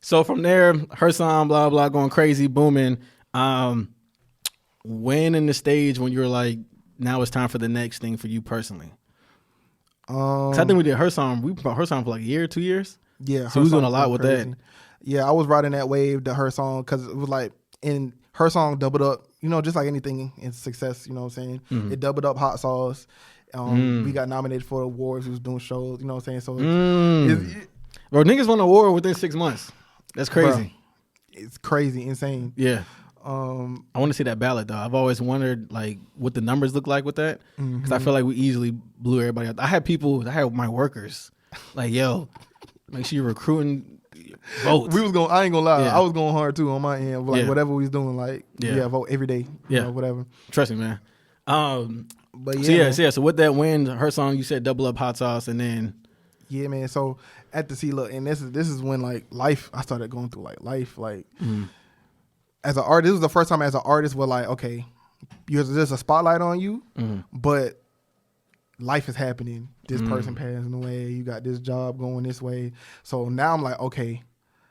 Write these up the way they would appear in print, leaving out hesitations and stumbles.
So from there, her song, blah, blah, going crazy, booming. When in the stage when you're like, now it's time for the next thing for you personally? 'Cause I think we did her song. We brought her song for like a year, 2 years. Yeah. So we was doing a lot with crazy. that. Yeah, I was riding that wave to her song because it was like, in her song doubled up, just like anything in success, you know what I'm saying? It doubled up Hot Sauce. We got nominated for awards. We was doing shows, you know what I'm saying? So Bro, niggas won an award within 6 months. That's crazy. Bro, it's crazy, insane. Yeah. I want to see that ballot though. I've always wondered like what the numbers look like with that because I feel like we easily blew everybody out. I had my workers like, yo, make sure you're recruiting votes. I ain't gonna lie. Yeah. I was going hard too on my end. Like whatever we was doing, like vote every day. Whatever. Trust me, man. But So with that win, her song, you said double up Hot Sauce, and then man. So at the look, and this is when like life. I started going through like life, like as an artist. This was the first time as an artist where like, okay, there's a spotlight on you, but life is happening. This person passing away. You got this job going this way. So now I'm like, okay,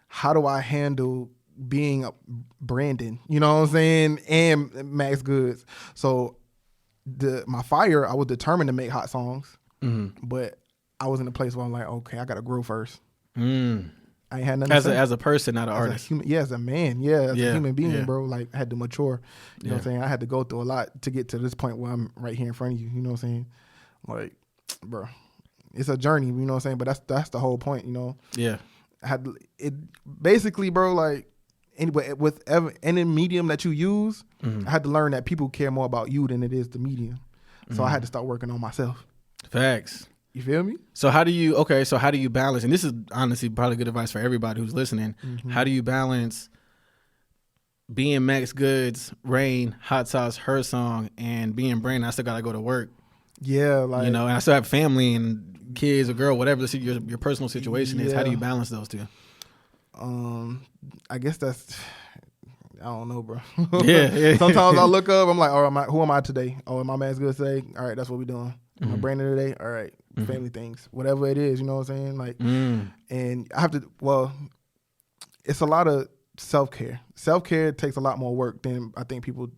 how do I handle being Brandon? You know what I'm saying? And Maxx Goods. So my fire, I was determined to make hot songs, but I was in a place where I'm like, okay, I got to grow first. I ain't had nothing as a person, not an artist. As a man, as a human being, bro. Like I had to mature. You know what I'm saying? I had to go through a lot to get to this point where I'm right here in front of you. You know what I'm saying? Like, bro, it's a journey. You know what I'm saying? But that's the whole point. You know? Yeah. I had it basically, bro. Like, anyway, with any medium that you use, I had to learn that people care more about you than it is the medium. So I had to start working on myself. Facts. You feel me? So how do you balance, and this is honestly probably good advice for everybody who's listening, how do you balance being Maxx Goods, Rain, Hot Sauce, her song, and being Brandon? I still got to go to work. Yeah. Like, and I still have family and kids or girl, whatever your personal situation is. How do you balance those two? I guess that's, I don't know, bro. Yeah. Sometimes I look up, I'm like, all right, who am I today? Oh, am I Maxx Goods today? All right, that's what we doing. Am I Brandon today? All right. Family things, whatever it is, you know what I'm saying? Like, and I have to, it's a lot of self-care. Self-care takes a lot more work than I think people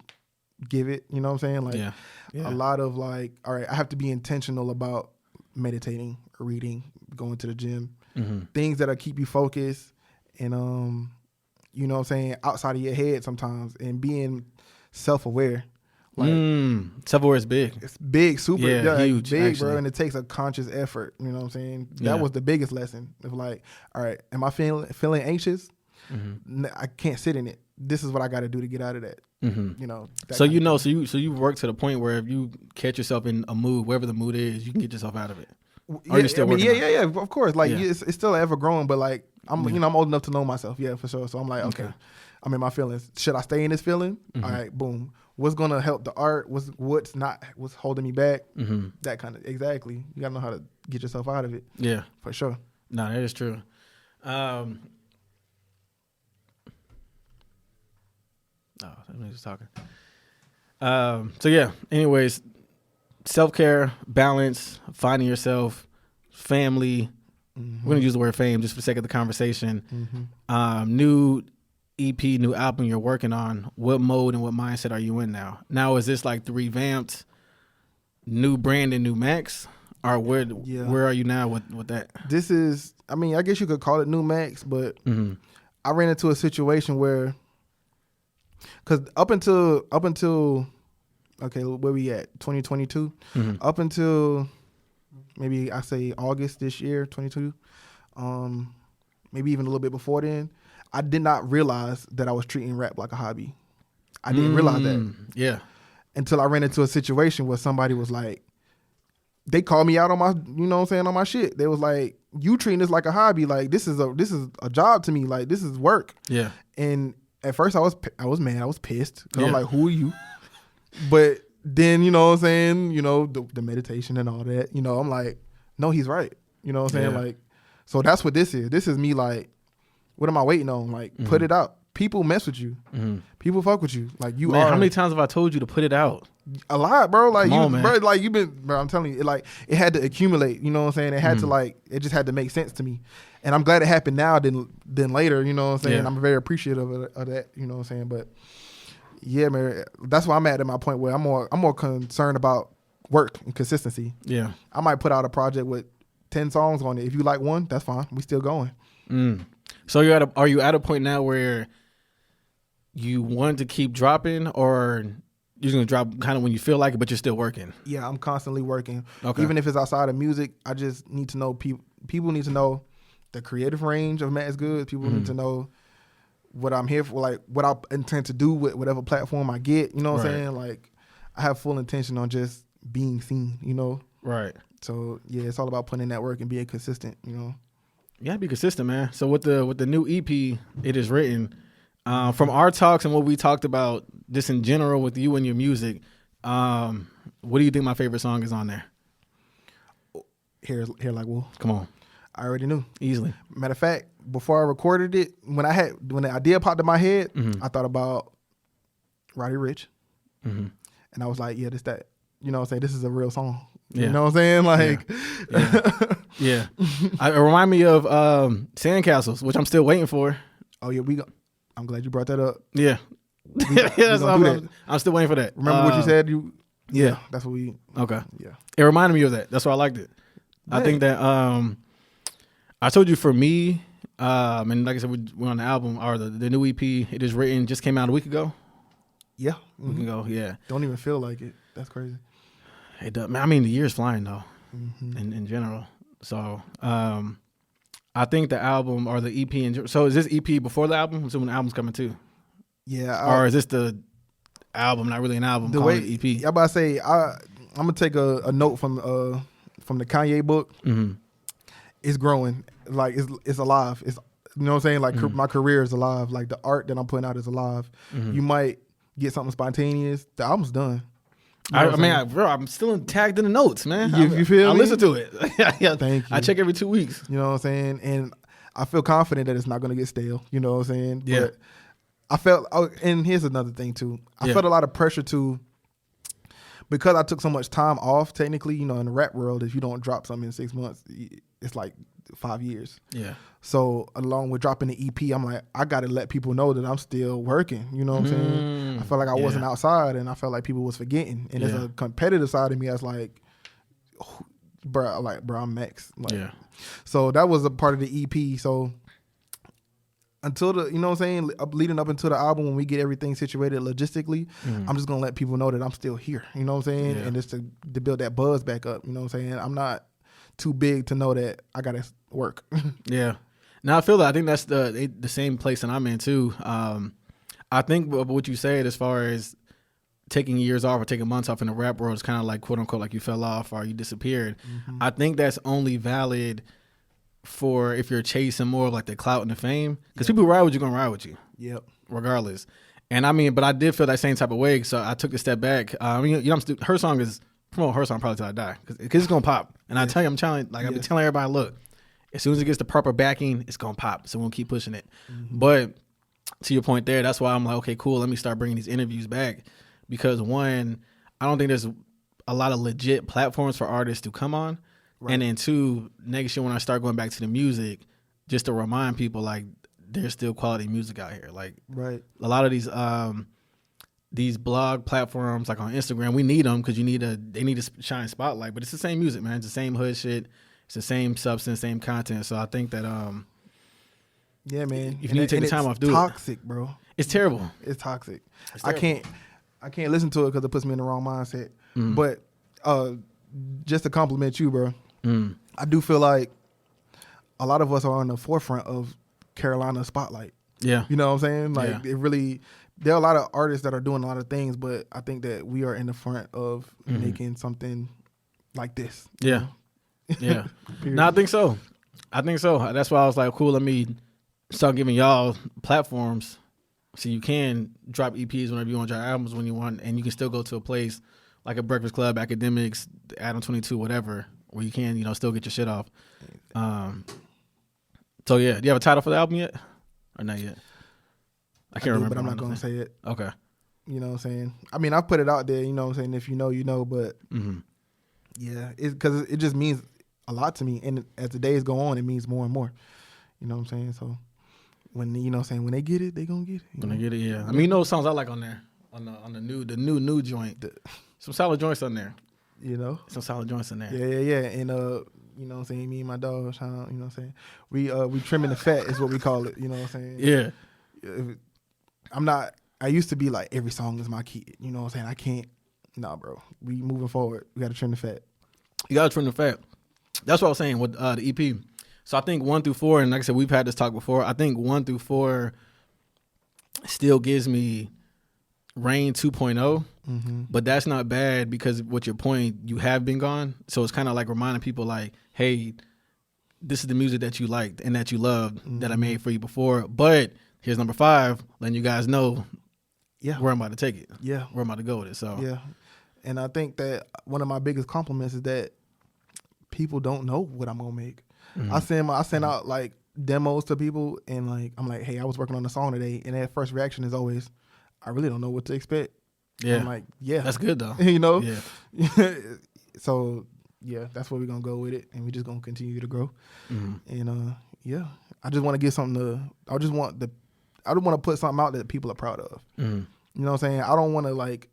give it, you know what I'm saying? Like, a lot of like, all right, I have to be intentional about meditating, reading, going to the gym, things that'll keep you focused and, you know what I'm saying, outside of your head sometimes, and being self-aware. Like, self-aware is big. It's big, super huge, big, actually. bro, and it takes a conscious effort. You know what I'm saying? Yeah. That was the biggest lesson. Of like, all right, am I feeling anxious? I can't sit in it. This is what I got to do to get out of that. You know. So you work to the point where if you catch yourself in a mood, whatever the mood is, you can get yourself out of it. Or you're still working. Yeah. Of course. Like it's still ever growing, but like I'm old enough to know myself. Yeah, for sure. So I'm like, okay. I'm in my feelings. Should I stay in this feeling? All right, boom. What's gonna help the art? What's holding me back? That kind of exactly. You gotta know how to get yourself out of it. Yeah, for sure. No, that is true. That was just talking. So yeah. Anyways, self-care, balance, finding yourself, family. We're gonna use the word fame just for the sake of the conversation. New EP, new album you're working on. What mode and what mindset are you in now? Now is this like the revamped new brand and new Maxx? Or where are you now with that? This is, I mean, I guess you could call it new Maxx, but I ran into a situation where, because up until okay, where we at? 2022. Up until maybe I say August this year, 22. Maybe even a little bit before then, I did not realize that I was treating rap like a hobby. I didn't realize that. Yeah. Until I ran into a situation where somebody was like, they called me out on my, you know what I'm saying, on my shit. They was like, you treating this like a hobby. Like, this is a job to me. Like, this is work. Yeah. And at first I was mad. I was pissed. Cause I'm like, who are you? But then, you know what I'm saying, you know, the meditation and all that, you know, I'm like, no, he's right. You know what I'm saying? Like, so that's what this is. This is me like, what am I waiting on? Like, put it out. people mess with you. People fuck with you. Like you Man, are. how many times have I told you to put it out? A lot, bro. Like Come on, man. bro, like you've been, bro. I'm telling you, it had to accumulate. You know what I'm saying? It had to it just had to make sense to me, and I'm glad it happened now than later. You know what I'm saying? Yeah. I'm very appreciative of that. You know what I'm saying? But yeah, man, that's why I'm at my point where I'm more concerned about work and consistency. Yeah, I might put out a project with 10 songs on it. If you like one, that's fine. We still going. So are you at a point now where you want to keep dropping, or you're gonna drop kind of when you feel like it, but you're still working? Yeah, I'm constantly working. Okay. Even if it's outside of music, I just need to know people need to know the creative range of Maxx Good. People need to know what I'm here for, like what I intend to do with whatever platform I get. You know what I'm saying? Like I have full intention on just being seen, you know? Right. So yeah, it's all about putting in that work and being consistent, you know? You gotta be consistent, man. So with the new EP, It Is Written, from our talks and what we talked about just in general with you and your music, what do you think my favorite song is on there? Here like Wolf. Come on. I already knew. Easily. Matter of fact, before I recorded it, when the idea popped in my head, I thought about Roddy Ricch. And I was like, yeah, that. You know what I'm saying? This is a real song. Yeah. You know what I'm saying? Like, yeah. It remind me of Sandcastles, which I'm still waiting for. Oh yeah, I'm glad you brought that up. Yeah. I'm still waiting for that. Remember what you said? Yeah. That's what we. Okay. Yeah. It reminded me of that. That's why I liked it. Man. I think that I told you for me, and like I said, we're on the album or the new EP. It Is Written just came out a week ago. Yeah. A week ago. Yeah. Don't even feel like it. That's crazy. It does. I mean, the year's flying though, in general. So I think the album or the EP. So is this EP before the album? So when the album's coming too? Yeah. Or is this the album? Not really an album. The call way it EP. I'm about to say, I'm gonna take a note from the Kanye book. It's growing. Like it's alive. It's, you know what I'm saying? Like my career is alive. Like the art that I'm putting out is alive. You might get something spontaneous. The album's done. You know bro, I'm still tagged in the notes, man. You feel I me? listen to it. Yeah, Thank you. I check every 2 weeks. You know what I'm saying? And I feel confident that it's not going to get stale. You know what I'm saying? Yeah. But I felt, and here's another thing too. I felt a lot of pressure because I took so much time off, technically, you know, in the rap world, if you don't drop something in 6 months, it's like 5 years. Yeah. So along with dropping the EP, I'm like, I got to let people know that I'm still working. You know what I'm saying? I felt like I wasn't outside, and I felt like people was forgetting. And there's a competitive side of me that's like, bro, I'm Maxx. Like, so that was a part of the EP. So until you know what I'm saying, leading up into the album, when we get everything situated logistically, I'm just gonna let people know that I'm still here. You know what I'm saying? And just to build that buzz back up. You know what I'm saying? I'm not too big to know that I gotta work. Yeah. Now I feel that I think that's the same place that I'm in too. I think what you said as far as taking years off or taking months off in the rap world is kind of like quote unquote like you fell off or you disappeared. I think that's only valid for if you're chasing more of like the clout and the fame, because people ride with you, gonna ride with you. Yep. Regardless. And I mean, but I did feel that same type of way, so I took a step back. Her song is promote her song probably till I die, because it's gonna pop. And I tell you, I've been telling everybody, look, as soon as it gets the proper backing, it's gonna pop. So we'll keep pushing it. But to your point there, that's why I'm like, okay, cool. Let me start bringing these interviews back, because one, I don't think there's a lot of legit platforms for artists to come on. Right. And then two, next year when I start going back to the music, just to remind people like there's still quality music out here. Like a lot of these blog platforms like on Instagram, we need them because they need a shine spotlight. But it's the same music, man. It's the same hood shit. It's the same substance, same content. So I think that yeah, man. If you need to take the time off, do it. It's toxic, bro. It's terrible. It's toxic. It's terrible. I can't listen to it because it puts me in the wrong mindset. But just to compliment you, bro, I do feel like a lot of us are on the forefront of Carolina spotlight. Yeah. You know what I'm saying? Like it really, there are a lot of artists that are doing a lot of things, but I think that we are in the front of making something like this. Yeah. Yeah. No, I think so. That's why I was like, cool, let me start giving y'all platforms so you can drop EPs whenever you want, drop albums when you want, and you can still go to a place like a Breakfast Club, Academics, Adam 22, whatever, where you can, still get your shit off. So yeah, do you have a title for the album yet, or not yet? I can't remember. But I'm not going to say it. Okay. You know what I'm saying? I mean, I put it out there, you know what I'm saying? If you know, you know. But, yeah, because it just means a lot to me. And as the days go on, it means more and more. You know what I'm saying? So, when, you know what I'm saying, when they get it, they going to get it. When they get it, yeah. I mean, you know what songs I like on there? On the new joint. Some solid joints on there. You know? Some solid joints in there. Yeah. And, you know what I'm saying? Me and my dog, shout out, you know what I'm saying? We trimming the fat is what we call it. You know what I'm saying? Yeah. I used to be like, every song is my kid. You know what I'm saying? I can't. Nah, bro. We moving forward. We got to trim the fat. You got to trim the fat. That's what I was saying with the EP. So I think 1 through 4, and like I said, we've had this talk before. I think 1 through 4 still gives me Rain 2.0, but that's not bad because with your point, you have been gone. So it's kind of like reminding people like, hey, this is the music that you liked and that you loved that I made for you before. But here's number 5, letting you guys know where I'm about to take it. Yeah. Where I'm about to go with it. So yeah. And I think that one of my biggest compliments is that people don't know what I'm going to make. I send out like demos to people and like, I'm like, hey, I was working on a song today. And that first reaction is always, I really don't know what to expect. Yeah. I'm like, yeah. That's good though. You know? Yeah. So yeah, that's where we're going to go with it. And we just going to continue to grow. And yeah, I just want to get something I just want to put something out that people are proud of. You know what I'm saying? I don't want to like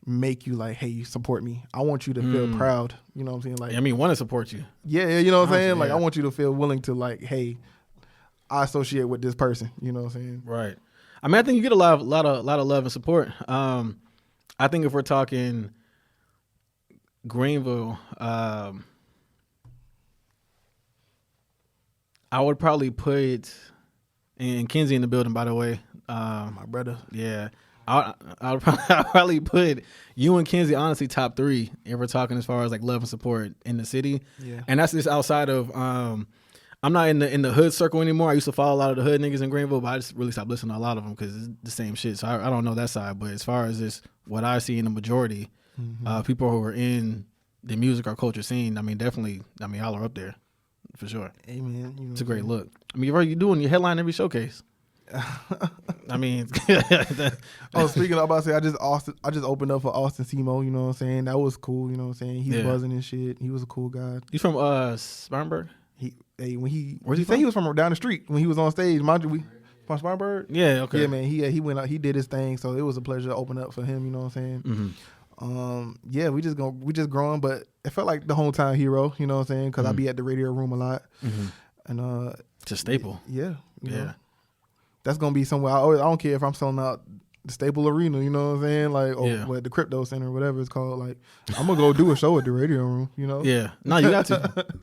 make you like, hey, support me. I want you to feel proud. You know what I'm saying? Like, I mean, want to support you. Yeah, you know what I'm saying? Like, I want you to feel willing to like, hey, I associate with this person. You know what I'm saying? Right. I mean, I think you get a lot of love and support. I think if we're talking Greenville, I would probably put and Kenzie in the building, by the way. My brother. Yeah. I'd probably put you and Kenzie honestly top 3 if we're talking as far as like love and support in the city. Yeah. And that's just outside of I'm not in the hood circle anymore. I used to follow a lot of the hood niggas in Greenville, but I just really stopped listening to a lot of them because it's the same shit. So I don't know that side. But as far as just what I see in the majority, people who are in the music or culture scene, I mean, definitely, y'all are up there for sure. Amen. You know, it's a great look. I mean, you're doing your headline every showcase. I mean, speaking of, I'm about to say, I just opened up for Austin Simo. You know what I'm saying? That was cool. You know what I'm saying? He's buzzing and shit. He was a cool guy. He's from Spartanburg. Where's he from? Said he was from down the street when he was on stage. Mind you, from Spartanburg. Yeah. Okay. Yeah, man. He went out. He did his thing. So it was a pleasure to open up for him. You know what I'm saying? Yeah, we just growing, but it felt like the hometown hero. You know what I'm saying? Because I be at the radio room a lot, and it's a staple. Yeah. You know, that's gonna be somewhere. I don't care if I'm selling out the Staple Arena. You know what I'm saying? Like, or the Crypto Center, whatever it's called. Like, I'm gonna go do a show at the radio room. You know? Yeah. No, you got to.